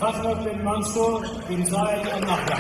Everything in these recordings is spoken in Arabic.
فخر بن منصور بن زايد النهضة.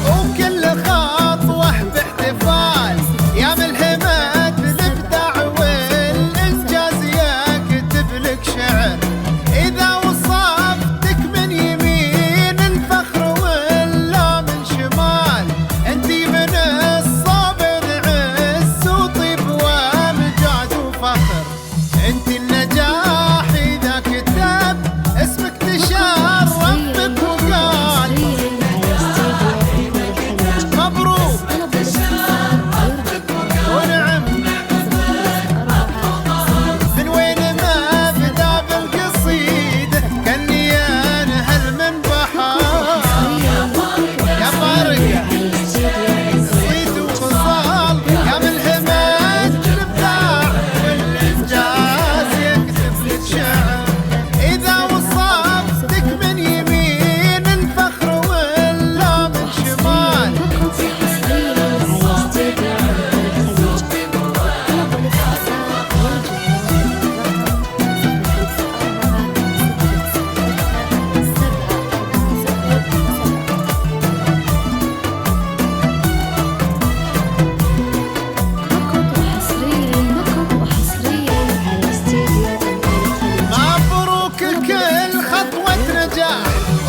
وكل خطوة باحتفال يا ملهمة الإبداع والإنجاز يكتب لك شعر إذا وصفتك من يمين الفخر ولا من شمال أنتي من الصابر عز وطيب ومجاد وفخر أنتي النجاح إذا كتب اسمك تشرف بك وقال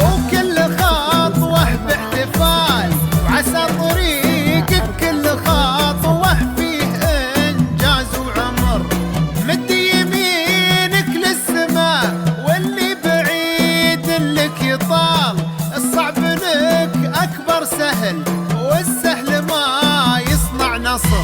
وكل خطوة باحتفال وعسى طريقك كل خطوة فيه إنجاز وعمر مد يمينك للسماء واللي بعيد لك يطال الصعب لك أكبر سهل والسهل ما يصنع نصر.